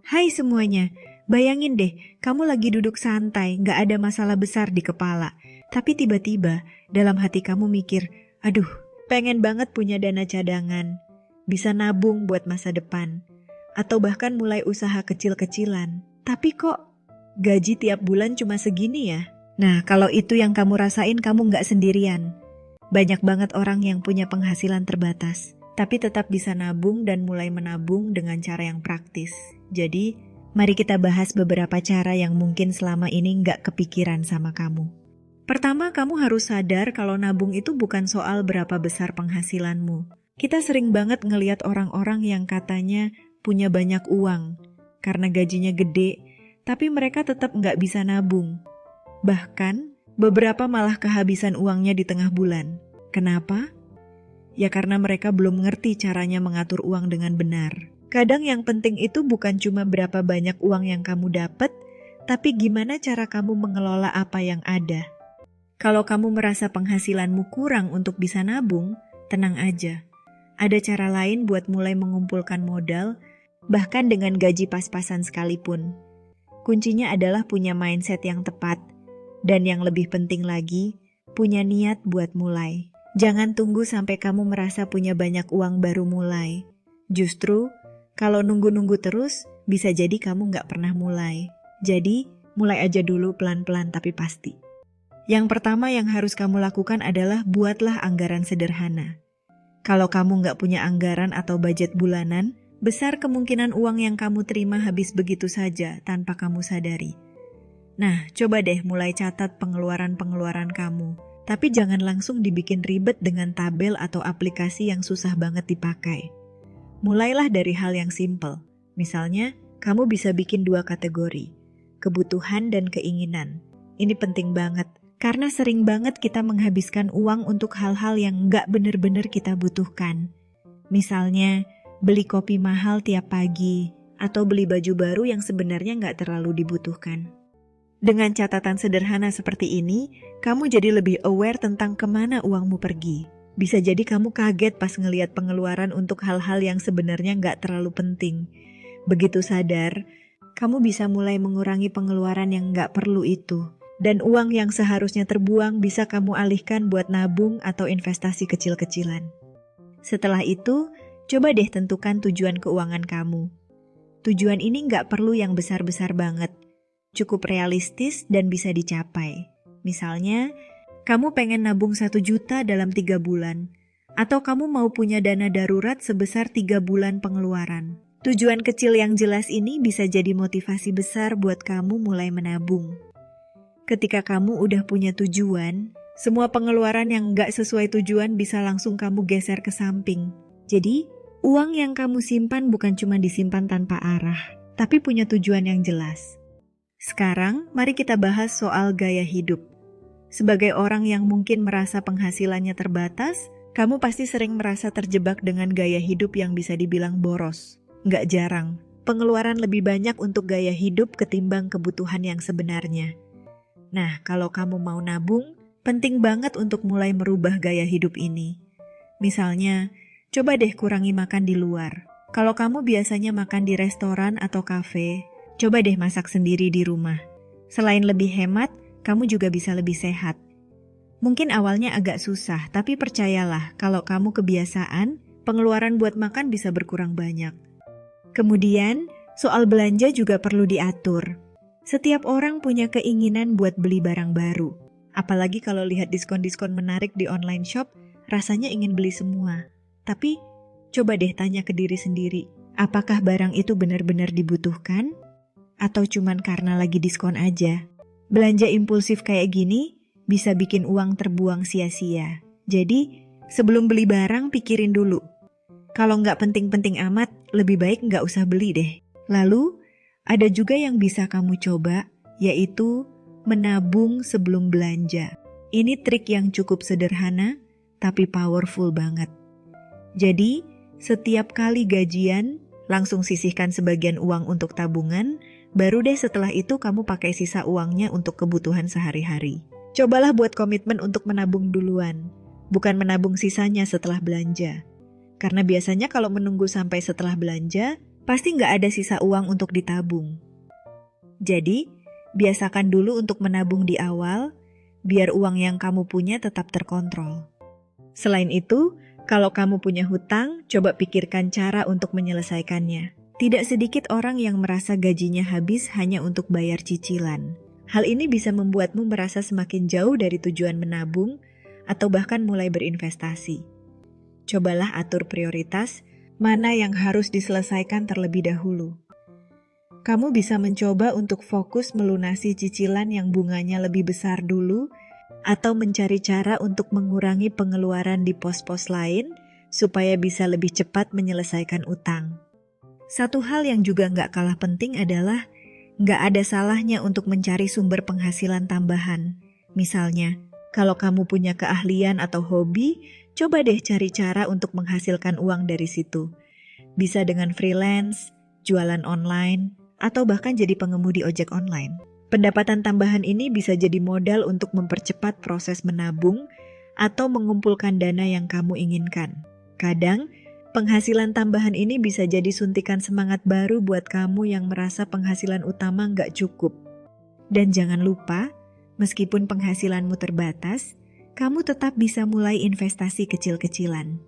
Hai semuanya, bayangin deh, kamu lagi duduk santai, gak ada masalah besar di kepala. Tapi tiba-tiba, dalam hati kamu mikir, aduh, pengen banget punya dana cadangan. Bisa nabung buat masa depan. Atau bahkan mulai usaha kecil-kecilan. Tapi kok, gaji tiap bulan cuma segini ya? Nah, kalau itu yang kamu rasain, kamu gak sendirian. Banyak banget orang yang punya penghasilan terbatas, tapi tetap bisa nabung dan mulai menabung dengan cara yang praktis. Jadi, mari kita bahas beberapa cara yang mungkin selama ini nggak kepikiran sama kamu. Pertama, kamu harus sadar kalau nabung itu bukan soal berapa besar penghasilanmu. Kita sering banget ngelihat orang-orang yang katanya punya banyak uang, karena gajinya gede, tapi mereka tetap nggak bisa nabung. Bahkan, beberapa malah kehabisan uangnya di tengah bulan. Kenapa? Ya karena mereka belum ngerti caranya mengatur uang dengan benar. Kadang yang penting itu bukan cuma berapa banyak uang yang kamu dapat, tapi gimana cara kamu mengelola apa yang ada. Kalau kamu merasa penghasilanmu kurang untuk bisa nabung, tenang aja. Ada cara lain buat mulai mengumpulkan modal, bahkan dengan gaji pas-pasan sekalipun. Kuncinya adalah punya mindset yang tepat, dan yang lebih penting lagi, punya niat buat mulai. Jangan tunggu sampai kamu merasa punya banyak uang baru mulai. Justru, kalau nunggu-nunggu terus, bisa jadi kamu nggak pernah mulai. Jadi, mulai aja dulu pelan-pelan tapi pasti. Yang pertama yang harus kamu lakukan adalah buatlah anggaran sederhana. Kalau kamu nggak punya anggaran atau budget bulanan, besar kemungkinan uang yang kamu terima habis begitu saja tanpa kamu sadari. Nah, coba deh mulai catat pengeluaran-pengeluaran kamu. Tapi jangan langsung dibikin ribet dengan tabel atau aplikasi yang susah banget dipakai. Mulailah dari hal yang simple. Misalnya, kamu bisa bikin 2 kategori, kebutuhan dan keinginan. Ini penting banget, karena sering banget kita menghabiskan uang untuk hal-hal yang nggak bener-bener kita butuhkan. Misalnya, beli kopi mahal tiap pagi, atau beli baju baru yang sebenarnya nggak terlalu dibutuhkan. Dengan catatan sederhana seperti ini, kamu jadi lebih aware tentang kemana uangmu pergi. Bisa jadi kamu kaget pas ngelihat pengeluaran untuk hal-hal yang sebenarnya nggak terlalu penting. Begitu sadar, kamu bisa mulai mengurangi pengeluaran yang nggak perlu itu. Dan uang yang seharusnya terbuang bisa kamu alihkan buat nabung atau investasi kecil-kecilan. Setelah itu, coba deh tentukan tujuan keuangan kamu. Tujuan ini nggak perlu yang besar-besar banget. Cukup realistis dan bisa dicapai. Misalnya, kamu pengen nabung 1 juta dalam 3 bulan. Atau kamu mau punya dana darurat sebesar 3 bulan pengeluaran. Tujuan kecil yang jelas ini bisa jadi motivasi besar buat kamu mulai menabung. Ketika kamu udah punya tujuan, semua pengeluaran yang nggak sesuai tujuan bisa langsung kamu geser ke samping. Jadi, uang yang kamu simpan bukan cuma disimpan tanpa arah, tapi punya tujuan yang jelas. Sekarang, mari kita bahas soal gaya hidup. Sebagai orang yang mungkin merasa penghasilannya terbatas, kamu pasti sering merasa terjebak dengan gaya hidup yang bisa dibilang boros. Nggak jarang, pengeluaran lebih banyak untuk gaya hidup ketimbang kebutuhan yang sebenarnya. Nah, kalau kamu mau nabung, penting banget untuk mulai merubah gaya hidup ini. Misalnya, coba deh kurangi makan di luar. Kalau kamu biasanya makan di restoran atau kafe, coba deh masak sendiri di rumah. Selain lebih hemat, kamu juga bisa lebih sehat. Mungkin awalnya agak susah, tapi percayalah kalau kamu kebiasaan, pengeluaran buat makan bisa berkurang banyak. Kemudian, soal belanja juga perlu diatur. Setiap orang punya keinginan buat beli barang baru. Apalagi kalau lihat diskon-diskon menarik di online shop, rasanya ingin beli semua. Tapi, coba deh tanya ke diri sendiri, apakah barang itu benar-benar dibutuhkan? Atau cuman karena lagi diskon aja? Belanja impulsif kayak gini bisa bikin uang terbuang sia-sia. Jadi, sebelum beli barang pikirin dulu. Kalau nggak penting-penting amat, lebih baik nggak usah beli deh. Lalu, ada juga yang bisa kamu coba, yaitu menabung sebelum belanja. Ini trik yang cukup sederhana, tapi powerful banget. Jadi, setiap kali gajian, langsung sisihkan sebagian uang untuk tabungan, baru deh setelah itu kamu pakai sisa uangnya untuk kebutuhan sehari-hari. Cobalah buat komitmen untuk menabung duluan, bukan menabung sisanya setelah belanja. Karena biasanya kalau menunggu sampai setelah belanja, pasti nggak ada sisa uang untuk ditabung. Jadi, biasakan dulu untuk menabung di awal, biar uang yang kamu punya tetap terkontrol. Selain itu, kalau kamu punya hutang, coba pikirkan cara untuk menyelesaikannya. Tidak sedikit orang yang merasa gajinya habis hanya untuk bayar cicilan. Hal ini bisa membuatmu merasa semakin jauh dari tujuan menabung atau bahkan mulai berinvestasi. Cobalah atur prioritas, mana yang harus diselesaikan terlebih dahulu. Kamu bisa mencoba untuk fokus melunasi cicilan yang bunganya lebih besar dulu, atau mencari cara untuk mengurangi pengeluaran di pos-pos lain supaya bisa lebih cepat menyelesaikan utang. Satu hal yang juga nggak kalah penting adalah nggak ada salahnya untuk mencari sumber penghasilan tambahan. Misalnya, kalau kamu punya keahlian atau hobi, coba deh cari cara untuk menghasilkan uang dari situ. Bisa dengan freelance, jualan online, atau bahkan jadi pengemudi ojek online. Pendapatan tambahan ini bisa jadi modal untuk mempercepat proses menabung atau mengumpulkan dana yang kamu inginkan. Kadang, penghasilan tambahan ini bisa jadi suntikan semangat baru buat kamu yang merasa penghasilan utama nggak cukup. Dan jangan lupa, meskipun penghasilanmu terbatas, kamu tetap bisa mulai investasi kecil-kecilan.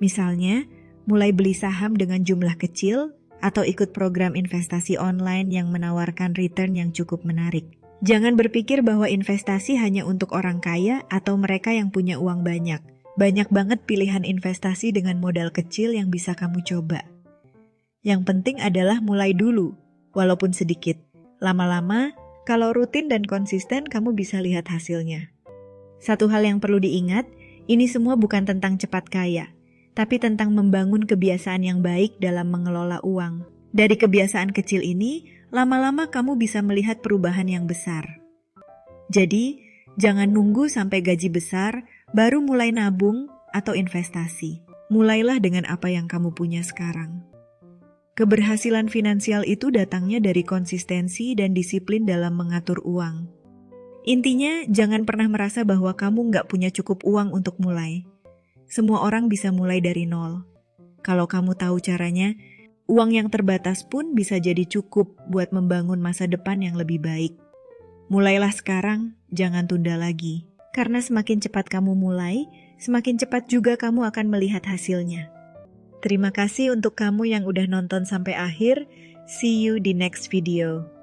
Misalnya, mulai beli saham dengan jumlah kecil, atau ikut program investasi online yang menawarkan return yang cukup menarik. Jangan berpikir bahwa investasi hanya untuk orang kaya atau mereka yang punya uang banyak. Banyak banget pilihan investasi dengan modal kecil yang bisa kamu coba. Yang penting adalah mulai dulu, walaupun sedikit. Lama-lama, kalau rutin dan konsisten kamu bisa lihat hasilnya. Satu hal yang perlu diingat, ini semua bukan tentang cepat kaya, tapi tentang membangun kebiasaan yang baik dalam mengelola uang. Dari kebiasaan kecil ini, lama-lama kamu bisa melihat perubahan yang besar. Jadi, jangan nunggu sampai gaji besar, baru mulai nabung atau investasi. Mulailah dengan apa yang kamu punya sekarang. Keberhasilan finansial itu datangnya dari konsistensi dan disiplin dalam mengatur uang. Intinya, jangan pernah merasa bahwa kamu nggak punya cukup uang untuk mulai. Semua orang bisa mulai dari nol. Kalau kamu tahu caranya, uang yang terbatas pun bisa jadi cukup buat membangun masa depan yang lebih baik. Mulailah sekarang, jangan tunda lagi. Karena semakin cepat kamu mulai, semakin cepat juga kamu akan melihat hasilnya. Terima kasih untuk kamu yang udah nonton sampai akhir. See you di next video.